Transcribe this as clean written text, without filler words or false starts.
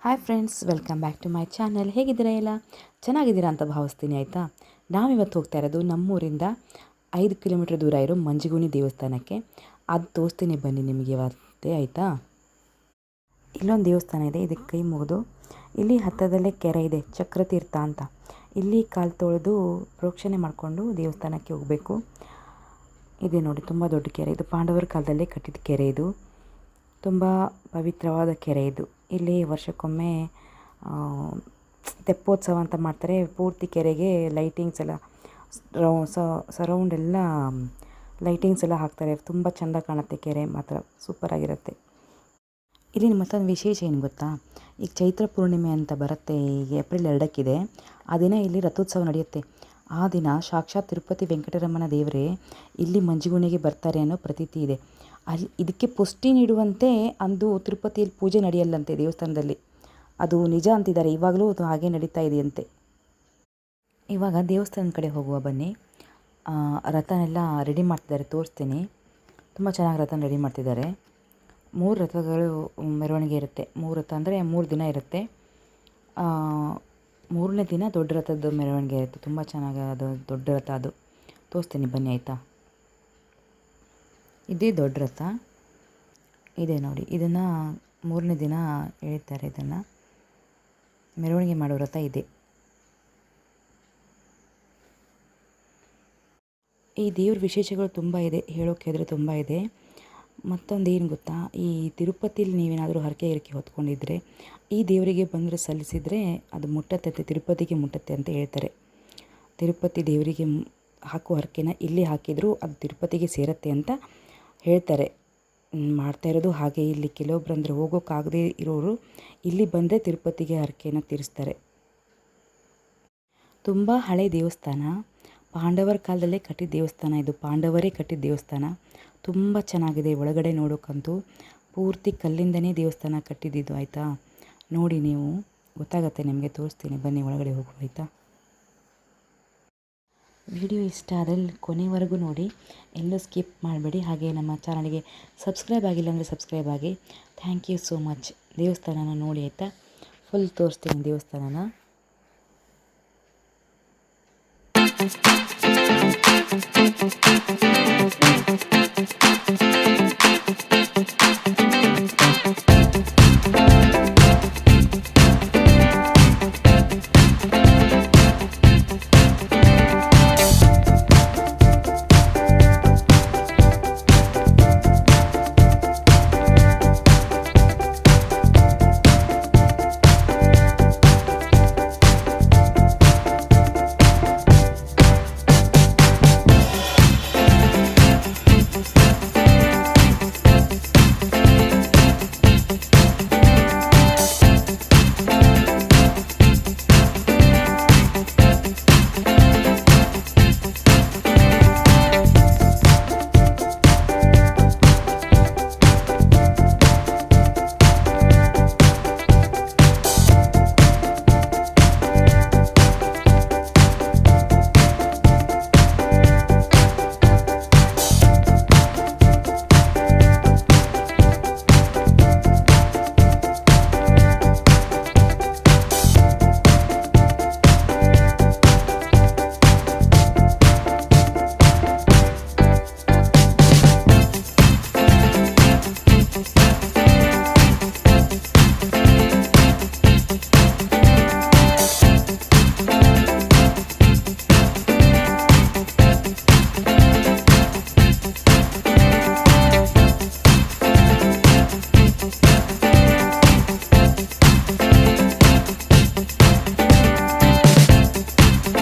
Hi friends, welcome back to my channel. ಹೇಗಿದ್ದೀರಾ? ಎಲ್ಲ ಚೆನ್ನಾಗಿದ್ದೀರಾ ಅಂತ ಭಾವಿಸ್ತೀನಿ. ಆಯಿತಾ, ನಾವಿವತ್ತು ಹೋಗ್ತಾ ಇರೋದು ನಮ್ಮೂರಿಂದ 5 ಕಿಲೋಮೀಟ್ರ್ ದೂರ ಇರೋ ಮಂಜುಗುಣಿ ದೇವಸ್ಥಾನಕ್ಕೆ. ಅದು ತೋರಿಸ್ತೀನಿ ಬನ್ನಿ ನಿಮಗೆ ಇವತ್ತೇ. ಆಯಿತಾ, ಇಲ್ಲೊಂದು ದೇವಸ್ಥಾನ ಇದೆ, ಇದಕ್ಕೆ ಕೈ ಮುಗಿದು ಇಲ್ಲಿ ಹತ್ತಿರದಲ್ಲೇ ಕೆರೆ ಇದೆ, ಚಕ್ರತೀರ್ಥ ಅಂತ. ಇಲ್ಲಿ ಕಾಲು ತೊಳೆದು ಪ್ರೋಕ್ಷಣೆ ಮಾಡಿಕೊಂಡು ದೇವಸ್ಥಾನಕ್ಕೆ ಹೋಗಬೇಕು. ಇದೆ ನೋಡಿ, ತುಂಬ ದೊಡ್ಡ ಕೆರೆ ಇದು. ಪಾಂಡವರ ಕಾಲದಲ್ಲೇ ಕಟ್ಟಿದ ಕೆರೆ ಇದು. ತುಂಬ ಪವಿತ್ರವಾದ ಕೆರೆ ಇದು. ಇಲ್ಲಿ ವರ್ಷಕ್ಕೊಮ್ಮೆ ತೆಪ್ಪೋತ್ಸವ ಅಂತ ಮಾಡ್ತಾರೆ. ಪೂರ್ತಿ ಕೆರೆಗೆ ಲೈಟಿಂಗ್ಸ್ ಎಲ್ಲ ಸರೌಂಡ್ ಎಲ್ಲ ಲೈಟಿಂಗ್ಸ್ ಎಲ್ಲ ಹಾಕ್ತಾರೆ. ತುಂಬ ಚೆಂದ ಕಾಣುತ್ತೆ ಕೆರೆ ಮಾತ್ರ, ಸೂಪರಾಗಿರುತ್ತೆ. ಇಲ್ಲಿ ಮತ್ತೊಂದು ವಿಶೇಷ ಏನು ಗೊತ್ತಾ, ಈಗ ಚೈತ್ರ ಪೂರ್ಣಿಮೆ ಅಂತ ಬರುತ್ತೆ, ಈಗ ಏಪ್ರಿಲ್ 2 ಆ ದಿನ ಇಲ್ಲಿ ರಥೋತ್ಸವ ನಡೆಯುತ್ತೆ. ಆ ದಿನ ಸಾಕ್ಷಾತ್ ತಿರುಪತಿ ವೆಂಕಟರಮಣ ದೇವರೇ ಇಲ್ಲಿ ಮಂಜುಗುಣಿಗೆ ಬರ್ತಾರೆ ಅನ್ನೋ ಪ್ರತೀತಿ ಇದೆ. ಇದಕ್ಕೆ ಪುಷ್ಟಿ ನೀಡುವಂತೆ ಅಂದು ತಿರುಪತಿಯಲ್ಲಿ ಪೂಜೆ ನಡೆಯಲ್ಲಂತೆ ದೇವಸ್ಥಾನದಲ್ಲಿ. ಅದು ನಿಜ ಅಂತಿದ್ದಾರೆ, ಇವಾಗಲೂ ಅದು ಹಾಗೆ ನಡೀತಾ ಇದೆಯಂತೆ. ಇವಾಗ ದೇವಸ್ಥಾನದ ಕಡೆ ಹೋಗುವ ಬನ್ನಿ. ರಥನೆಲ್ಲ ರೆಡಿ ಮಾಡ್ತಿದ್ದಾರೆ, ತೋರಿಸ್ತೀನಿ. ತುಂಬ ಚೆನ್ನಾಗಿ ರಥನ ರೆಡಿ ಮಾಡ್ತಿದ್ದಾರೆ. 3 ರಥಗಳು ಮೆರವಣಿಗೆ ಇರುತ್ತೆ. 3 ರಥ ಅಂದರೆ 3 ದಿನ ಇರುತ್ತೆ. 3ನೇ ದಿನ ದೊಡ್ಡ ರಥದ ಮೆರವಣಿಗೆ ಇರುತ್ತೆ. ತುಂಬ ಚೆನ್ನಾಗಿ ಅದು ದೊಡ್ಡ ರಥ, ಅದು ತೋರಿಸ್ತೀನಿ ಬನ್ನಿ. ಆಯಿತಾ, ಇದೇ ದೊಡ್ಡ ರಥ ಇದೆ ನೋಡಿ. ಇದನ್ನು 3ನೇ ದಿನ ಎಳಿತಾರೆ. ಇದನ್ನು ಮೆರವಣಿಗೆ ಮಾಡೋ ರಥ ಇದೆ. ಈ ದೇವ್ರ ವಿಶೇಷಗಳು ತುಂಬ ಇದೆ, ಹೇಳೋಕೆ ಹೇಳಿದ್ರೆ ತುಂಬ ಇದೆ. ಮತ್ತೊಂದು ಏನು ಗೊತ್ತಾ, ಈ ತಿರುಪತಿಲಿ ನೀವೇನಾದರೂ ಹರಕೆ ಹೊತ್ಕೊಂಡಿದ್ರೆ ಈ ದೇವರಿಗೆ ಬಂದರೆ ಸಲ್ಲಿಸಿದರೆ ಅದು ಮುಟ್ಟತ್ತೆ, ತಿರುಪತಿಗೆ ಮುಟ್ಟತ್ತೆ ಅಂತ ಹೇಳ್ತಾರೆ. ತಿರುಪತಿ ದೇವರಿಗೆ ಹಾಕೋ ಹರಕೆನ ಇಲ್ಲಿ ಹಾಕಿದರೂ ಅದು ತಿರುಪತಿಗೆ ಸೇರತ್ತೆ ಅಂತ ಹೇಳ್ತಾರೆ. ಮಾಡ್ತಾ ಇರೋದು ಹಾಗೆ. ಇಲ್ಲಿ ಕೆಲವೊಬ್ರು ಅಂದರೆ ಹೋಗೋಕ್ಕಾಗದೇ ಇರೋರು ಇಲ್ಲಿ ಬಂದರೆ ತಿರುಪತಿಗೆ ಹರಕೆನ ತೀರಿಸ್ತಾರೆ. ತುಂಬ ಹಳೆ ದೇವಸ್ಥಾನ, ಪಾಂಡವರ ಕಾಲದಲ್ಲೇ ಕಟ್ಟಿದ ದೇವಸ್ಥಾನ ಇದು. ಪಾಂಡವರೇ ಕಟ್ಟಿದ ದೇವಸ್ಥಾನ. ತುಂಬ ಚೆನ್ನಾಗಿದೆ. ಒಳಗಡೆ ನೋಡೋಕ್ಕಂತೂ ಪೂರ್ತಿ ಕಲ್ಲಿಂದನೇ ದೇವಸ್ಥಾನ ಕಟ್ಟಿದ್ದು. ಆಯಿತಾ, ನೋಡಿ, ನೀವು ಗೊತ್ತಾಗತ್ತೆ ನಿಮಗೆ. ತೋರಿಸ್ತೀನಿ ಬನ್ನಿ, ಒಳಗಡೆ ಹೋಗುವ. ಆಯಿತಾ, ವಿಡಿಯೋ ಇಷ್ಟ ಆದರೆ ಕೊನೆವರೆಗೂ ನೋಡಿ, ಎಲ್ಲೂ ಸ್ಕಿಪ್ ಮಾಡಬೇಡಿ. ಹಾಗೆ ನಮ್ಮ ಚಾನಲ್ಗೆ ಸಬ್ಸ್ಕ್ರೈಬ್ ಆಗಿಲ್ಲ ಅಂದರೆ ಸಬ್ಸ್ಕ್ರೈಬ್ ಆಗಿ. Thank you so much. ದೇವಸ್ಥಾನನ ನೋಡಿ. ಆಯಿತಾ, ಫುಲ್ ತೋರಿಸ್ತೀನಿ ದೇವಸ್ಥಾನನ.